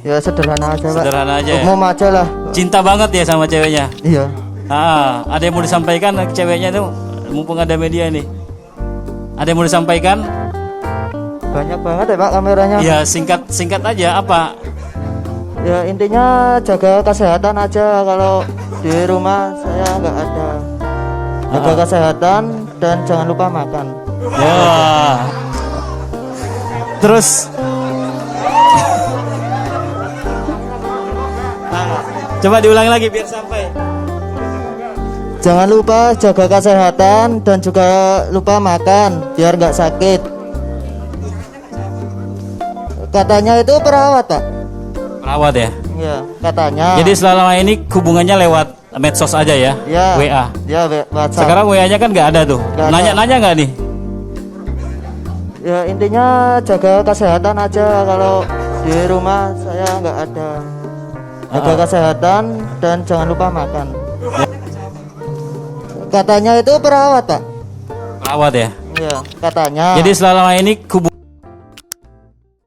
Ya sederhana aja, Pak. Sederhana aja ya? Umum aja lah. Cinta banget ya sama ceweknya. Iya. Ada yang mau disampaikan ke ceweknya tuh, mumpung ada media nih. Ada yang mau disampaikan? Banyak banget ya, Pak, kameranya. Ya singkat aja apa? Ya intinya jaga kesehatan aja. Kalau di rumah saya nggak ada. Jaga kesehatan dan jangan lupa makan. Ya. Terus coba diulangi lagi biar sampai. Jangan lupa jaga kesehatan dan juga lupa makan biar nggak sakit. Katanya itu perawat, Pak. Perawat ya. Ya, katanya. Jadi selama ini hubungannya lewat medsos aja ya? Ya. WA. Ya, WhatsApp. Sekarang WA-nya kan nggak ada tuh. Nggak ada. Nanya-nanya nggak nih? Ya intinya jaga kesehatan aja. Kalau di rumah saya nggak ada. Jaga kesehatan dan jangan lupa makan. Katanya itu perawat, Pak. Perawat ya. Iya, katanya. Jadi selama ini hubungan